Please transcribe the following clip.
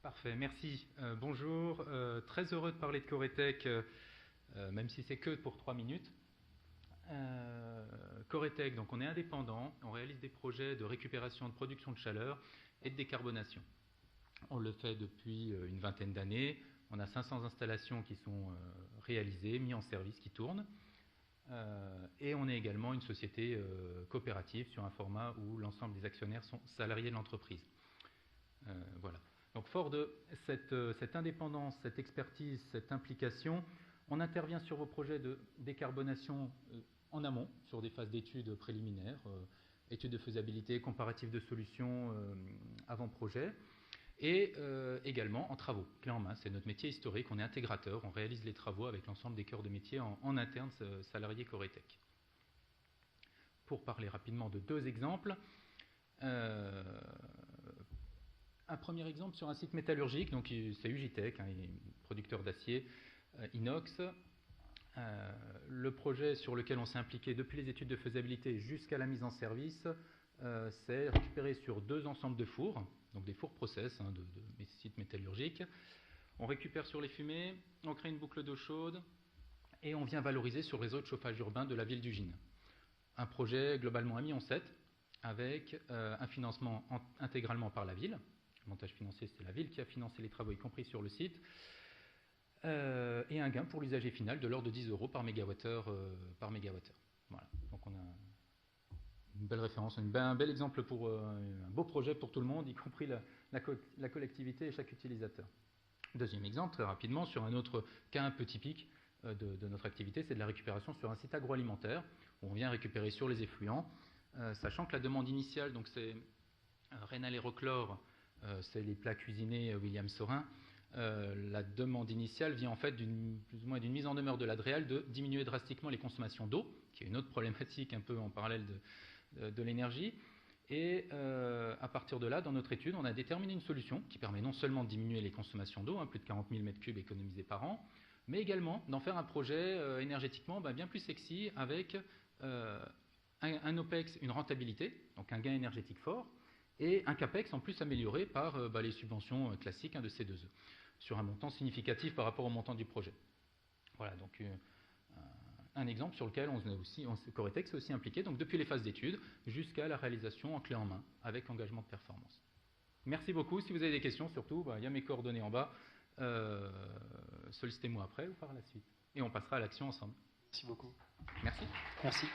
Parfait, merci. Bonjour, très heureux de parler de Coretech, même si c'est que pour 3 minutes. Coretech, donc on est indépendant, on réalise des projets de récupération de production de chaleur et de décarbonation. On le fait depuis une vingtaine d'années. On a 500 installations qui sont réalisées, mises en service, qui tournent. Et on est également une société coopérative sur un format où l'ensemble des actionnaires sont salariés de l'entreprise. Voilà. Donc fort de cette indépendance, cette expertise, cette implication, on intervient sur vos projets de décarbonation en amont, sur des phases d'études préliminaires, études de faisabilité, comparatifs de solutions avant projet, et également en travaux, clé en main. C'est notre métier historique, on est intégrateur, on réalise les travaux avec l'ensemble des cœurs de métier en interne, salariés Coretech. Pour parler rapidement de 2 exemples, un premier exemple sur un site métallurgique, donc c'est Ugitech, producteur d'acier inox. Le projet sur lequel on s'est impliqué depuis les études de faisabilité jusqu'à la mise en service, c'est récupéré sur 2 ensembles de fours, donc des fours process de sites métallurgiques. On récupère sur les fumées, on crée une boucle d'eau chaude et on vient valoriser sur le réseau de chauffage urbain de la ville d'Ugine. Un projet globalement 1,7 million avec un financement intégralement par la ville. Le montage financier, c'est la ville qui a financé les travaux, y compris sur le site. Et un gain pour l'usager final de l'ordre de 10 € par mégawattheure. Voilà. Donc on a une belle référence, un bel exemple pour un beau projet pour tout le monde, y compris la collectivité et chaque utilisateur. Deuxième exemple, très rapidement, sur un autre cas un peu typique de notre activité, c'est de la récupération sur un site agroalimentaire, où on vient récupérer sur les effluents, sachant que la demande initiale, donc c'est Rénal et Rochlore, c'est les plats cuisinés William Saurin. La demande initiale vient en fait plus ou moins d'une mise en demeure de l'Adréal de diminuer drastiquement les consommations d'eau, qui est une autre problématique un peu en parallèle de l'énergie. Et à partir de là, dans notre étude, on a déterminé une solution qui permet non seulement de diminuer les consommations d'eau, plus de 40 000 m3 économisés par an, mais également d'en faire un projet énergétiquement bien plus sexy, avec un OPEX, une rentabilité, donc un gain énergétique fort, et un CAPEX en plus amélioré par les subventions classiques de C2E, sur un montant significatif par rapport au montant du projet. Voilà, donc un exemple sur lequel Coretech s'est aussi impliqué, donc depuis les phases d'études jusqu'à la réalisation en clé en main, avec engagement de performance. Merci beaucoup. Si vous avez des questions, surtout, il y a mes coordonnées en bas. Sollicitez-moi après ou par la suite. Et on passera à l'action ensemble. Merci beaucoup. Merci. Merci.